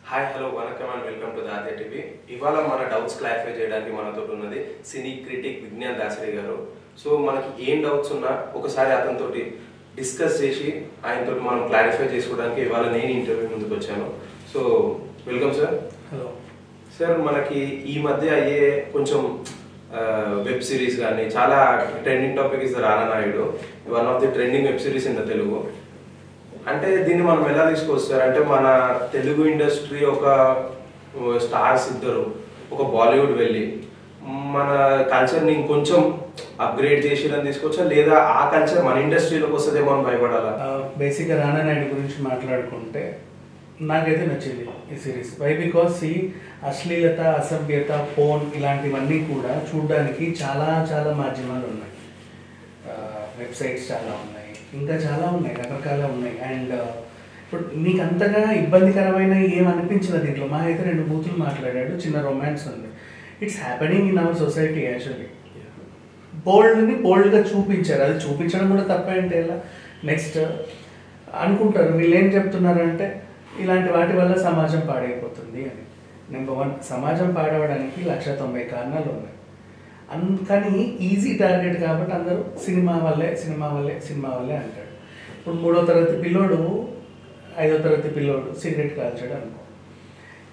Hi hello vanakkam and welcome to Dade TV. ఇవాళ మన doubts clarify చేయడానికి మనతో ఉన్నది సినీ క్రిటిక్ విజ్ఞాన్ దాసరి గారు. సో మనకి ఏం డౌట్స్ ఉన్నా ఒకసారి అతనితో డిస్కస్ చేసి ఆయనతో మనం క్లారిఫై చేసుకోవడానికి ఇవాళ నేను ఇంటర్వ్యూ ముందుకు వచ్చాను. So welcome sir. Hello sir, మనకి ఈ మధ్య అయ్యే కొంచెం వెబ్ సిరీస్ కానీ చాలా trending topic is Rana Naidu, one of the trending web series in the Telugu. అంటే దీన్ని మనం ఎలా తీసుకొస్తారు అంటే మన తెలుగు ఇండస్ట్రీ ఒక స్టార్స్ ఇద్దరు ఒక బాలీవుడ్ వెళ్ళి మన కల్చర్ని ఇంకొంచెం అప్గ్రేడ్ చేసి తీసుకొచ్చా, లేదా ఆ కల్చర్ మన ఇండస్ట్రీలోకి వస్తుందేమో అని భయపడాలా? బేసిక్గా రానా నాయుడు గురించి మాట్లాడుకుంటే నాకైతే నచ్చింది ఈ సిరీస్. వై బికాస్ ఈ అశ్లీలత, అసభ్యత, ఫోన్ ఇలాంటివన్నీ కూడా చూడడానికి చాలా చాలా మాధ్యమాలు ఉన్నాయి, వెబ్సైట్స్ చాలా ఉన్నాయి, ఇంకా చాలా ఉన్నాయి, రకరకాల ఉన్నాయి. అండ్ ఇప్పుడు నీకు అంతగా ఇబ్బందికరమైన ఏమనిపించిన దీంట్లో మా అయితే 2 బూతులు మాట్లాడాడు, చిన్న రొమాన్స్ ఉంది. It's happening in our society actually. బోల్డ్గా చూపించారు, అది చూపించడం కూడా తప్పేంటే ఎలా. నెక్స్ట్ అనుకుంటారు వీళ్ళు ఏం చెప్తున్నారంటే ఇలాంటి వాటి వల్ల సమాజం పాడైపోతుంది అని. నెంబర్ 1, సమాజం పాడవడానికి 190 కారణాలు ఉన్నాయి. కానీ ఈజీ టార్గెట్ కాబట్టి అందరూ సినిమా వల్లే సినిమా వల్లే సినిమా వల్లే అంటాడు. ఇప్పుడు 3వ తరగతి పిల్లోడు 5వ తరగతి పిల్లోడు సిగరెట్ కాల్చాడు అనుకో,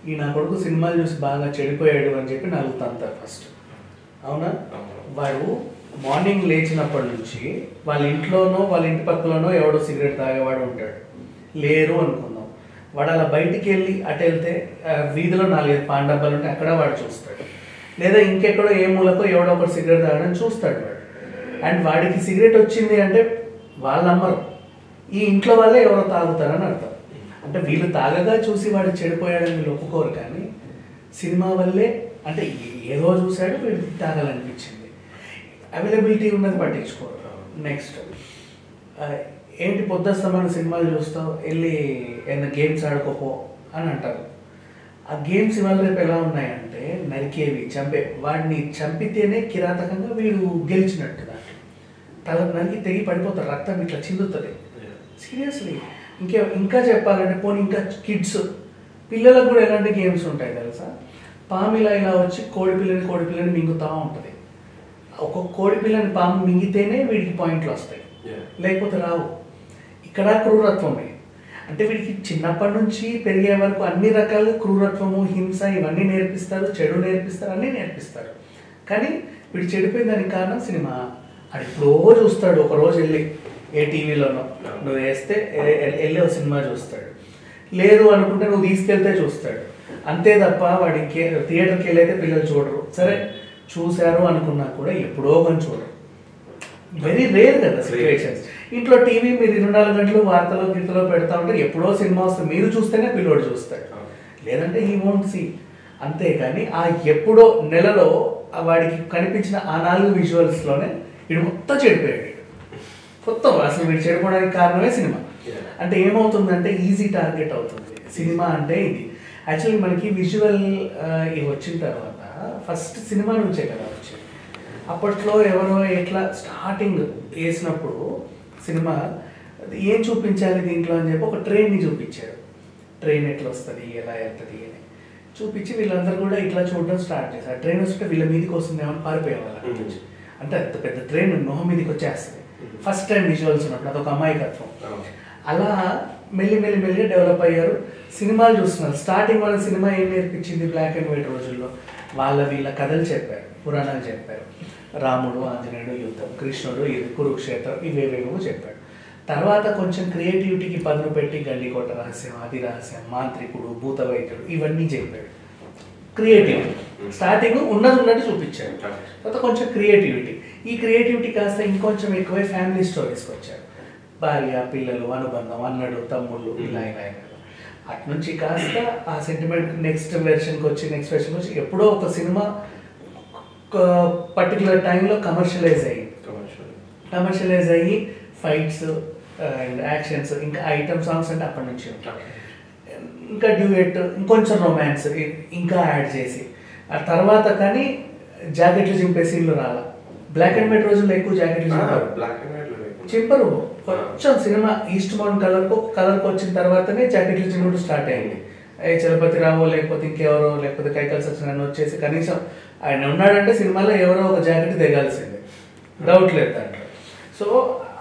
ఈ నా కొడుకు సినిమాలు చూసి బాగా చెడిపోయాడు అని చెప్పి నలుగుతాంటారు ఫస్ట్. అవునా? వాడు మార్నింగ్ లేచినప్పటి నుంచి వాళ్ళ ఇంట్లోనో వాళ్ళ ఇంటి పక్కలోనో ఎవడో సిగరెట్ తాగేవాడు ఉంటాడు. లేరు అనుకుందాం, వాడు అలా బయటికి వెళ్ళి అటు వెళ్తే వీధిలో 4-5 పాన్ డబ్బాలు ఉంటే అక్కడ వాడు చూస్తాడు, లేదా ఇంకెక్కడో ఏ మూలకో ఎవడో ఒకటి సిగరెట్ తాగడం చూస్తాడు వాడు. అండ్ వాడికి సిగరెట్ వచ్చింది అంటే వాళ్ళు నమ్మరు, ఈ ఇంట్లో వాళ్ళే ఎవరో తాగుతారని అర్థం. అంటే వీళ్ళు తాగగా చూసి వాడు చెడిపోయాడని వీళ్ళు ఒప్పుకోరు, కానీ సినిమా వల్లే అంటే ఏదో చూశాడు వీడికి తాగాలనిపించింది, అవైలబిలిటీ ఉన్నది పట్టించుకోరు. నెక్స్ట్ ఏంటి పొద్దుస్తమైన సినిమాలు చూస్తావు, వెళ్ళి ఏదైనా గేమ్స్ ఆడుకోపో అని అంటారు. ఆ గేమ్స్ ఇవాళ రేపు ఎలా ఉన్నాయంటే నరికేవి, చంపే, వాడిని చంపితేనే కిరాతకంగా వీడు గెలిచినట్టు. దాంట్లో తల నరికి తెగి పడిపోతారు, రక్తం ఇట్లా చిందుతుంది. సీరియస్లీ ఇంకా చెప్పాలంటే పోనీ ఇంకా కిడ్స్ పిల్లలకు కూడా ఎలాంటి గేమ్స్ ఉంటాయి తెలుసా? పాము ఇలా వచ్చి కోడిపిల్లని మింగుతూ ఉంటుంది. ఒక్కొక్క కోడిపిల్లని పాము మింగితేనే వీడికి పాయింట్లు వస్తాయి, లేకపోతే రావు. ఇక్కడ క్రూరత్వమే. అంటే వీడికి చిన్నప్పటి నుంచి పెరిగే వరకు అన్ని రకాల క్రూరత్వము, హింస ఇవన్నీ నేర్పిస్తారు, చెడు నేర్పిస్తారు, అన్నీ నేర్పిస్తారు. కానీ వీడు చెడిపోయిన దానికి కారణం సినిమా. అది ఎప్పుడో చూస్తాడు, ఒకరోజు వెళ్ళి ఏ టీవీలోనో నువ్వు వేస్తే వెళ్ళి ఒక సినిమా చూస్తాడు, లేదు అనుకుంటే నువ్వు తీసుకెళ్తే చూస్తాడు. అంతే తప్ప వాడి థియేటర్కి వెళ్ళైతే పిల్లలు చూడరు. సరే చూశారు అనుకున్నా కూడా ఎప్పుడో కొంచెం చూడరు, వెరీ రేర్ కదా సిచ్యువేషన్స్. ఇంట్లో టీవీ మీరు 24 గంటలు వార్తలో గీతలో పెడతా ఉంటే ఎప్పుడో సినిమా వస్తుంది, మీరు చూస్తేనే పిల్లోడు చూస్తాడు, లేదంటే హీ వోంట్ సీ. అంతేకాని ఆ ఎప్పుడో నెలలో వాడికి కనిపించిన ఆ 4 విజువల్స్లోనే వీడు మొత్తం చెడిపోయాడు. కొత్త అసలు వీడు చెడిపోవడానికి కారణమే సినిమా. అంటే ఏమవుతుందంటే ఈజీ టార్గెట్ అవుతుంది సినిమా. అంటే ఇది యాక్చువల్లీ మనకి విజువల్ ఇవి వచ్చిన తర్వాత ఫస్ట్ సినిమా నుంచే కదా వచ్చింది. అప్పట్లో ఎవరో ఎట్లా స్టార్టింగ్ వేసినప్పుడు సినిమా ఏం చూపించాలి దీంట్లో అని చెప్పి ఒక ట్రైన్ని చూపించారు. ట్రైన్ ఎట్లా వస్తుంది, ఎలా వెళ్తుంది అని చూపించి వీళ్ళందరూ కూడా ఇట్లా చూడడం స్టార్ట్ చేశారు. ట్రైన్ వస్తే వీళ్ళ మీదకి వస్తుందేమో పారిపోయేవాళ్ళు. అంటే అంత పెద్ద ట్రైన్ మొహం మీదకి వచ్చేస్తుంది ఫస్ట్ టైం విజువల్స్ ఉన్నప్పుడు, అదొక అమాయకత్వం. అలా మెల్లి డెవలప్ అయ్యారు. సినిమాలు చూస్తున్నారు. స్టార్టింగ్ వాళ్ళ సినిమా ఏం నేర్పించింది? బ్లాక్ అండ్ వైట్ రోజుల్లో వీళ్ళ కథలు చెప్పారు, పురాణాలు చెప్పారు. రాముడు, ఆంజనేయుడు యుద్ధం, కృష్ణుడు ఇది కురుక్షేత్రం, ఇవేవేమో చెప్పాడు. తర్వాత కొంచెం క్రియేటివిటీకి పదును పెట్టి గండికోట రహస్యం, ఆది రహస్యం, మాంత్రికుడు, భూత వైద్యుడు ఇవన్నీ చెప్పాడు. క్రియేటివిటీ స్టార్టింగ్ ఉన్నట్టు చూపించాడు. తర్వాత కొంచెం క్రియేటివిటీ, ఈ క్రియేటివిటీ కాస్త ఇంకొంచెం ఎక్కువై ఫ్యామిలీ స్టోరీస్కి వచ్చారు. భార్య, పిల్లలు, అనుబంధం, అన్నడు, తమ్ముళ్ళు, ఇలా అటు నుంచి కాస్త ఆ సెంటిమెంట్ నెక్స్ట్ వెర్షన్కి వచ్చి ఎప్పుడో ఒక సినిమా పర్టికులర్ టైంలో కమర్షియలైజ్ అయ్యి ఫైట్స్ అండ్ యాక్షన్స్, ఇంకా ఐటమ్ సాంగ్స్ అంటే అప్పటి నుంచి ఉంటాయి. ఇంకా డ్యూయెట్, ఇంకొంచెం రొమాన్స్ ఇంకా యాడ్ చేసి ఆ తర్వాత కానీ జాకెట్లు చింపే సీన్లు రాలా. బ్లాక్ అండ్ వైట్ రోజుల్లో ఎక్కువ జాకెట్లు చింపరు. కొంచెం సినిమా ఈస్ట్ మౌంట్ కలర్కి వచ్చిన తర్వాతనే జాకెట్లు చింపడం స్టార్ట్ అయింది. చలపతిరావు లేకపోతే ఇంకెవరో లేకపోతే కైకల్ సత్యనారాయణ వచ్చేసి కనీసం ఆయన ఉన్నాడంటే సినిమాలో ఎవరో ఒక జాకెట్ దిగాల్సిందే, డౌట్ లేదు దాంట్లో. సో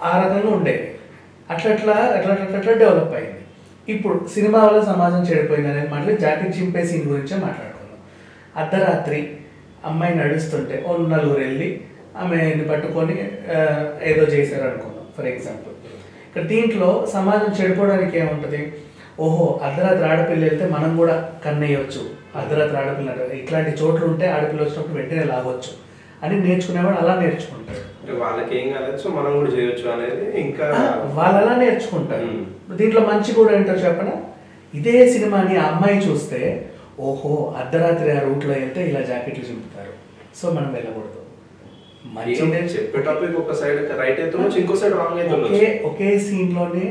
ఆ రకంగా ఉండేది. అట్లా డెవలప్ అయింది. ఇప్పుడు సినిమా వల్ల సమాజం చెడిపోయింది అనేది మాట్లాడి జాకెట్ చింపే సీన్ గురించే మాట్లాడుకుందాం. అర్ధరాత్రి అమ్మాయి నడుస్తుంటే ఓ నలుగురు వెళ్ళి ఆమెని పట్టుకొని ఏదో చేశారు అనుకుందాం ఫర్ ఎగ్జాంపుల్. ఇక్కడ దీంట్లో సమాజం చెడిపోవడానికి ఏముంటుంది, ఓహో అర్ధరాత్రి ఆడపిల్ల వెళ్తే మనం కూడా కన్నేయొచ్చు, అర్ధరాత్రి ఆడపిల్ల ఇట్లాంటి చోట్లు ఉంటే ఆడపిల్ల వచ్చినప్పుడు వెంటనే లాగొచ్చు అని నేర్చుకునేవాడు అలా నేర్చుకుంటాడు. వాళ్ళకి ఏం కావచ్చు మనం కూడా చేయొచ్చు అనేది ఇంకా వాళ్ళు అలా నేర్చుకుంటారు. దీంట్లో మంచి కూడా ఏంటో చెప్పనా, ఇదే సినిమాని ఆ అమ్మాయి చూస్తే ఓహో అర్ధరాత్రి ఆ రూట్లో వెళ్తే ఇలా జాకెట్లు చింపుతారు, సో మనం వెళ్ళకూడదు. చెప్పే టాపిక్ ఒక సైడ్ రైట్ అవుతుంది, ఇంకో సైడ్ రాంగ్ అవుతుంది. ఒకే సీన్ లోనే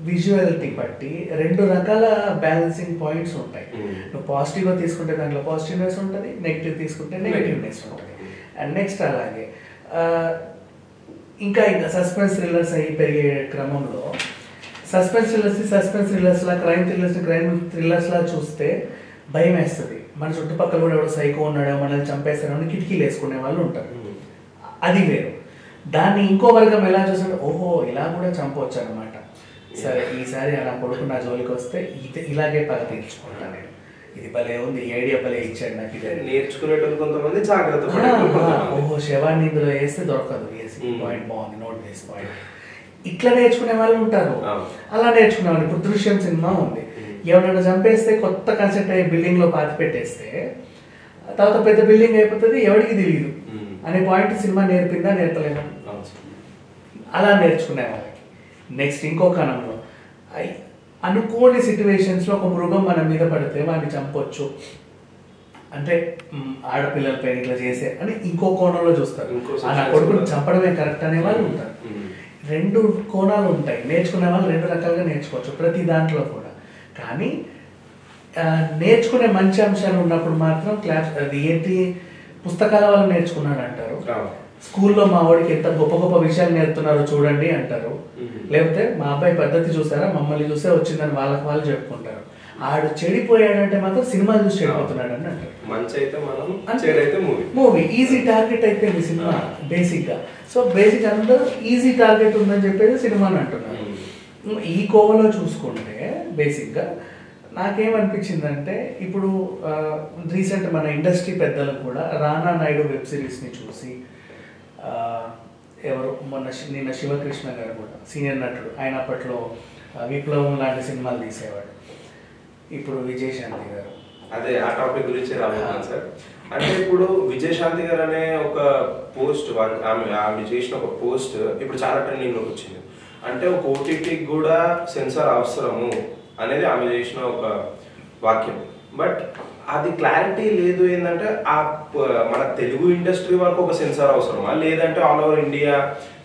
విజువాలిటీ బట్టి రెండు రకాల బ్యాలెన్సింగ్ పాయింట్స్ ఉంటాయి. నువ్వు పాజిటివ్ గా తీసుకుంటే దాంట్లో పాజిటివ్నెస్ ఉంటుంది, నెగిటివ్ తీసుకుంటే నెగిటివ్నెస్ ఉంటుంది. అండ్ నెక్స్ట్ అలాగే ఇంకా సస్పెన్స్ థ్రిల్లర్స్ అయ్యి పెరిగే క్రమంలో సస్పెన్స్ థ్రిల్లర్స్ లా క్రైమ్ థ్రిల్లర్స్ లా చూస్తే భయం వేస్తుంది. మన చుట్టుపక్కల కూడా ఎవడో సైకో ఉన్నాడో మనల్ని చంపేస్తాడో అని కిటికీలు వేసుకునే వాళ్ళు ఉంటారు, అది వేరు. దాన్ని ఇంకో వర్గం ఎలా చూసాడు, ఓహో ఇలా కూడా చంపవచ్చు అనమాట, సరే ఈసారి అలా కొడుకు నా జోలికి వస్తే ఇలాగే పగ తీర్చుకుంటాను నేను, ఇది భలే ఉంది, ఐడియా భలే ఇచ్చాడు నాకు, ఇది నేర్చుకునేటప్పుడు కొంతమంది జాగ్రత్త. ఓహో శవాన్ని ఇందులో వేస్తే దొరకదు, పాయింట్ బాగుంది, నోట్ దిస్ పాయింట్, ఇట్లా నేర్చుకునే వాళ్ళు ఉంటారు. అలా నేర్చుకునే వాళ్ళు. ఇప్పుడు దృశ్యం సినిమా ఉంది, ఎవరైనా చంపేస్తే కొత్త కన్సెప్ట్ అయ్యే బిల్డింగ్ లో పాతి పెట్టేస్తే తర్వాత పెద్ద బిల్డింగ్ అయిపోతుంది, ఎవరికి తెలియదు అనే పాయింట్ సినిమా నేర్పిందా నేర్పలేదా, అలా నేర్చుకునే వాళ్ళకి. నెక్స్ట్ ఇంకో కణంలో అనుకోని సిచ్యువేషన్స్లో ఒక మృగం మన మీద పడితే వాడిని చంపొచ్చు అంటే ఆడపిల్లలపై ఇట్లా చేసే అని ఇంకో కోణంలో చూస్తారు, నా కొడుకుని చంపడమే కరెక్ట్ అనే వాళ్ళు ఉంటారు. రెండు కోణాలు ఉంటాయి, నేర్చుకునే వాళ్ళు రెండు రకాలుగా నేర్చుకోవచ్చు ప్రతి దాంట్లో కూడా. కానీ నేర్చుకునే మంచి అంశాలు ఉన్నప్పుడు మాత్రం క్లాస్ అది ఏంటి పుస్తకాల వాళ్ళు నేర్చుకున్నాడు అంటారు, స్కూల్లో మా వాడికి ఎంత గొప్ప గొప్ప విషయాలు నేర్పుతున్నారో చూడండి అంటారు, లేకపోతే మా అబ్బాయి పద్ధతి చూసారా మమ్మల్ని చూసే వచ్చిందని వాళ్ళకి వాళ్ళు చెప్పుకుంటారు. ఆడు చెడిపోయాడంటే మాత్రం సినిమాలు చూసి చెడిపోతున్నాడు అని అంటారు. మూవీ ఈజీ టార్గెట్ అయిపోయింది సినిమా బేసిక్ గా. సో బేసిక్ అందరూ ఈజీ టార్గెట్ ఉందని చెప్పేసి సినిమాని అంటున్నారు. ఈ కోవలో చూసుకుంటే బేసిక్ గా నాకేమనిపించిందంటే ఇప్పుడు రీసెంట్ మన ఇండస్ట్రీ పెద్దలు కూడా రానా నాయుడు వెబ్ సిరీస్ని చూసి, ఎవరు నిన్న శివకృష్ణ గారు కూడా సీనియర్ నటుడు, ఆయన అప్పట్లో విప్లవం లాంటి సినిమాలు తీసేవాడు, ఇప్పుడు విజయశాంతి గారు. అదే ఆ టాపిక్ గురించి రాబోతున్నాను సార్. అంటే ఇప్పుడు విజయశాంతి గారు అనే ఒక పోస్ట్, ఆమె చేసిన ఒక పోస్ట్ ఇప్పుడు చాలా ట్రెండింగ్ లోకి వచ్చింది. అంటే ఒక ఓటీటీకి కూడా సెన్సార్ అవసరము అనేది ఆమె చేసిన ఒక వాక్యం. బట్ అది క్లారిటీ లేదు. ఏంటంటే ఆ మన తెలుగు ఇండస్ట్రీ వరకు ఒక సెన్సార్ అవసరమా, లేదంటే ఆల్ ఓవర్ ఇండియా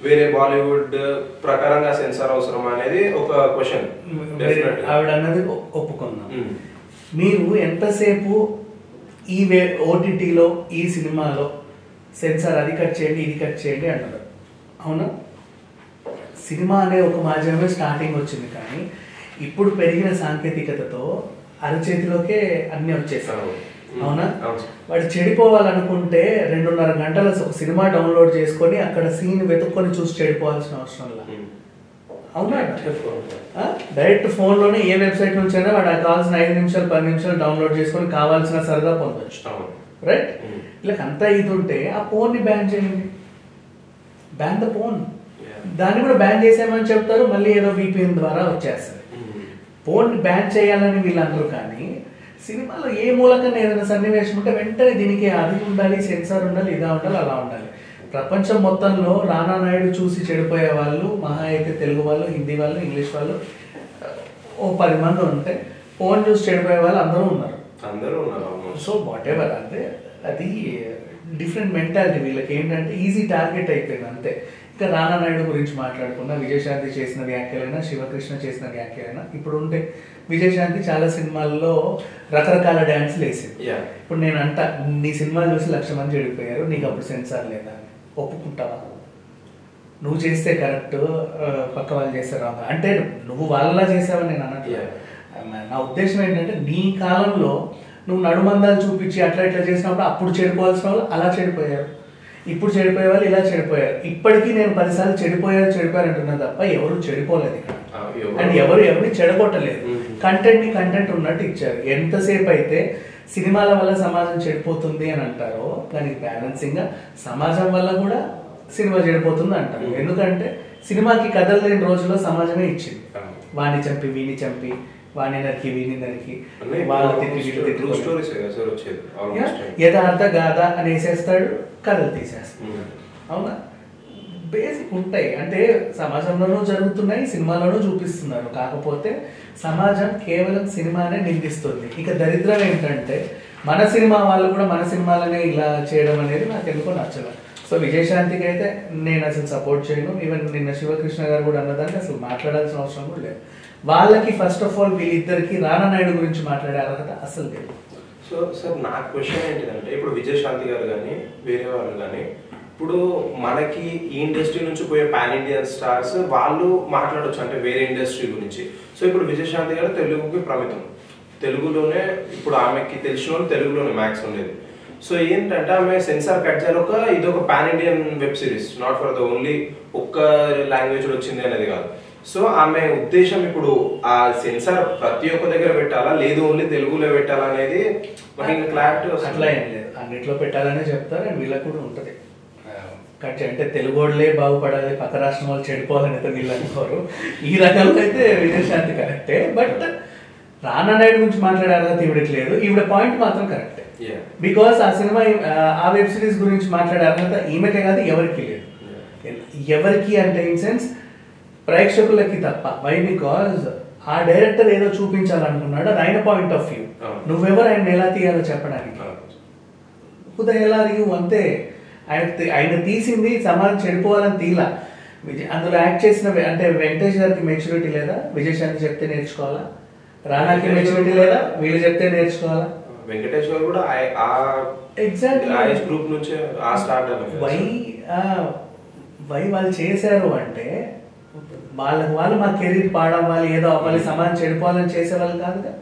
వేరే బాలీవుడ్ ప్రకారంగా సెన్సార్ అవసరమా అనేది ఒక క్వశ్చన్. ఆవిడ అన్నది ఒప్పుకుందాం. మీరు ఎంతసేపు ఈ ఓటీటీలో ఈ సినిమాలో సెన్సార్ అది కట్ చేయండి ఇది కట్ చేయండి అంటారు, అవునా? సినిమా అనే ఒక మాధ్యమే స్టార్టింగ్ వచ్చింది, కానీ ఇప్పుడు పెరిగిన సాంకేతికతతో అరచేతిలోకే అన్ని వచ్చేసారు, అవునా? వాడు చెడిపోవాలనుకుంటే 2.5 గంటల ఒక సినిమా డౌన్లోడ్ చేసుకొని అక్కడ సీన్ వెతుక్కొని చూసి చెడిపోవాల్సిన అవసరం లేదు, అవునా? డైరెక్ట్ ఫోన్లోనే ఏ వెబ్సైట్ నుంచి అయినా వాడు కావాల్సిన 5 నిమిషాలు 10 నిమిషాలు డౌన్లోడ్ చేసుకొని కావాల్సిన సరదా పొందొచ్చు, రైట్? ఇలా అంతా ఇది ఉంటే ఆ ఫోన్ని బ్యాన్ చేయండి, బ్యాన్ ద ఫోన్. దాన్ని కూడా బ్యాన్ చేసామని చెప్తారు, మళ్ళీ ఏదో VPN ద్వారా వచ్చేస్తారు. ఫోన్ బ్యాన్ చేయాలని వీళ్ళందరూ, కానీ సినిమాలో ఏ మూలకన్నా ఏదైనా సన్నివేశం ఉంటే వెంటనే దీనికి అది ఉండాలి, సెన్సార్ ఉండాలి, ఇదా ఉండాలి, అలా ఉండాలి. ప్రపంచం మొత్తంలో రానా నాయుడు చూసి చెడిపోయే వాళ్ళు మహా అయితే తెలుగు వాళ్ళు, హిందీ వాళ్ళు, ఇంగ్లీష్ వాళ్ళు ఓ 10 మంది ఉంటే ఫోన్ చూసి చెడిపోయే వాళ్ళు అందరూ ఉన్నారు. సో వాట్ ఎవర్, అంటే అది డిఫరెంట్ మెంటాలిటీ. వీళ్ళకి ఏంటంటే ఈజీ టార్గెట్ అయిపోయింది అంతే. ఇంకా రానా నాయుడు గురించి మాట్లాడుకున్నా, విజయశాంతి చేసిన వ్యాఖ్యలైనా, శివకృష్ణ చేసిన వ్యాఖ్యలైనా, ఇప్పుడు ఉంటే విజయశాంతి చాలా సినిమాల్లో రకరకాల డ్యాన్స్లు వేసింది. ఇప్పుడు నేను అంట నీ సినిమాలు చూసి 1,00,000 మంది చెడిపోయారు, నీకు అప్పుడు సెన్సార్ లేదా? ఒప్పుకుంటావా? నువ్వు చేస్తే కరెక్ట్, పక్క వాళ్ళు చేస్తే రాంగ్ అంటే నువ్వు వాళ్ళలా చేసావని నేను అన్నట్టు. నా ఉద్దేశం ఏంటంటే నీ కాలంలో నువ్వు నడుమందాలు చూపించి అట్లా ఇట్లా చేసినప్పుడు అప్పుడు చెడిపోవాల్సిన వాళ్ళు అలా చెడిపోయారు, ఇప్పుడు చెడిపోయే వాళ్ళు ఇలా చెడిపోయారు. ఇప్పటికీ నేను 10 సార్లు చెడిపోయారు అంటున్నా తప్ప ఎవరు చెడిపోలేదు ఇక్కడ. అండ్ ఎవరిని చెడగొట్టలేదు. కంటెంట్ ఉన్నట్టు ఇచ్చారు. ఎంతసేపు అయితే సినిమాల వల్ల సమాజం చెడిపోతుంది అని అంటారో దానికి బ్యాలెన్సింగ్ గా సమాజం వల్ల కూడా సినిమా చెడిపోతుంది అంటారు. ఎందుకంటే సినిమాకి కథలు లేని రోజుల్లో సమాజమే ఇచ్చింది. వాణ్ణి చంపి వీణి చంపి, వాణ్ణి నరికి వీణి నరికి, వాళ్ళ యథార్థ గాథ అనేసేస్తాడు, కథలు తీసేస్తాడు. అవునా? బేసిక్ ఉంటాయి అంటే సమాజంలోనూ జరుగుతున్నాయి, సినిమాలోనూ చూపిస్తున్నారు. కాకపోతే సమాజం కేవలం సినిమానే నిందిస్తుంది. ఇక దరిద్రం ఏంటంటే మన సినిమా వాళ్ళు కూడా మన సినిమాలనే ఇలా చేయడం అనేది నాకు ఎందుకో నచ్చలేదు. సో విజయశాంతికి అయితే నేను అసలు సపోర్ట్ చేయను. ఈవెన్ నిన్న శివకృష్ణ గారు కూడా అన్నదానికి అసలు మాట్లాడాల్సిన అవసరం కూడా లేదు. వాళ్ళకి ఫస్ట్ ఆఫ్ ఆల్ వీళ్ళిద్దరికి రానా నాయుడు గురించి మాట్లాడే అర్హత అసలు లేదు. సో సార్ నా క్వశ్చన్ ఏంటిదంటే ఇప్పుడు విజయశాంతి గారు కానీ వేరే వాళ్ళు కానీ ఇప్పుడు మనకి ఈ ఇండస్ట్రీ నుంచి పోయే పాన్ ఇండియన్ స్టార్స్ వాళ్ళు మాట్లాడవచ్చు అంటే వేరే ఇండస్ట్రీ గురించి. సో ఇప్పుడు విజయశాంతి గారు తెలుగుకి ప్రమితం, తెలుగులోనే ఇప్పుడు ఆమెకి తెలిసిన వాళ్ళు తెలుగులోనే మ్యాక్స్ ఉండేది. సో ఏంటంటే ఆమె సెన్సార్ కట్ చేయాలి, ఇదొక pan Indian web series, not for the only ఒక్క లాంగ్వేజ్ వచ్చింది అనేది కాదు. సో ఆమె ఉద్దేశం ఇప్పుడు ఆ సెన్సార్ ప్రతి ఒక్క దగ్గర పెట్టాలా, లేదు ఓన్లీ తెలుగులో పెట్టాలా అనేది క్లారిటీ అట్లా ఏం లేదు. అన్నిట్లో పెట్టాలనే చెప్తారు. అండ్ వీళ్ళకి కూడా ఉంటుంది కట్ అంటే తెలుగు వాళ్ళే బాగుపడాలి, పక్క రాష్ట్రం వాళ్ళు చెడిపోవాలని అయితే వీళ్ళు అనుకోరు. ఈ రకంలో అయితే విజయశాంతి కరెక్టే. బట్ రానా నాయుడు గురించి మాట్లాడే అర్హత ఈవిడకి లేదు. ఈవిడ పాయింట్ మాత్రం కరెక్టే. బికాస్ ఆ సినిమా ఆ వెబ్ సిరీస్ గురించి మాట్లాడే అర్హత ఈమెకే కాదు ఎవరికి లేదు. ఎవరికి అంటే ఇన్ సెన్స్ ప్రేక్షకులకి తప్ప. వై? బికాజ్ ఆ డైరెక్టర్ ఏదో చూపించాలనుకున్నాడు, అది ఆయన పాయింట్ ఆఫ్ వ్యూ. నువ్వెవరు ఆయన ఎలా తీయాలో చెప్పడానికి? Who the hell are you? అంతే. ఆయన తీసింది సమాజం చెడిపోవాలని తీలా. అందులో యాక్ట్ చేసిన అంటే వెంకటేష్ గారికి మెచ్యూరిటీ లేదా? విజయశాంతి చెప్తే నేర్చుకోవాలా? రానాకి మెచ్యూరిటీ లేదా? వీళ్ళు చెప్తే నేర్చుకోవాలా? వెంకటేష్ గారు కూడా ఎగ్జాక్ట్లీ గ్రూప్ నుంచి ఆ స్టార్ట్ వై వాళ్ళు చేశారు అంటే వాళ్ళు మా కెరీర్ పాడడం, వాళ్ళు ఏదో అవ్వాలి, సమాజం చెడిపోవాలని చేసేవాళ్ళు కాదుగా.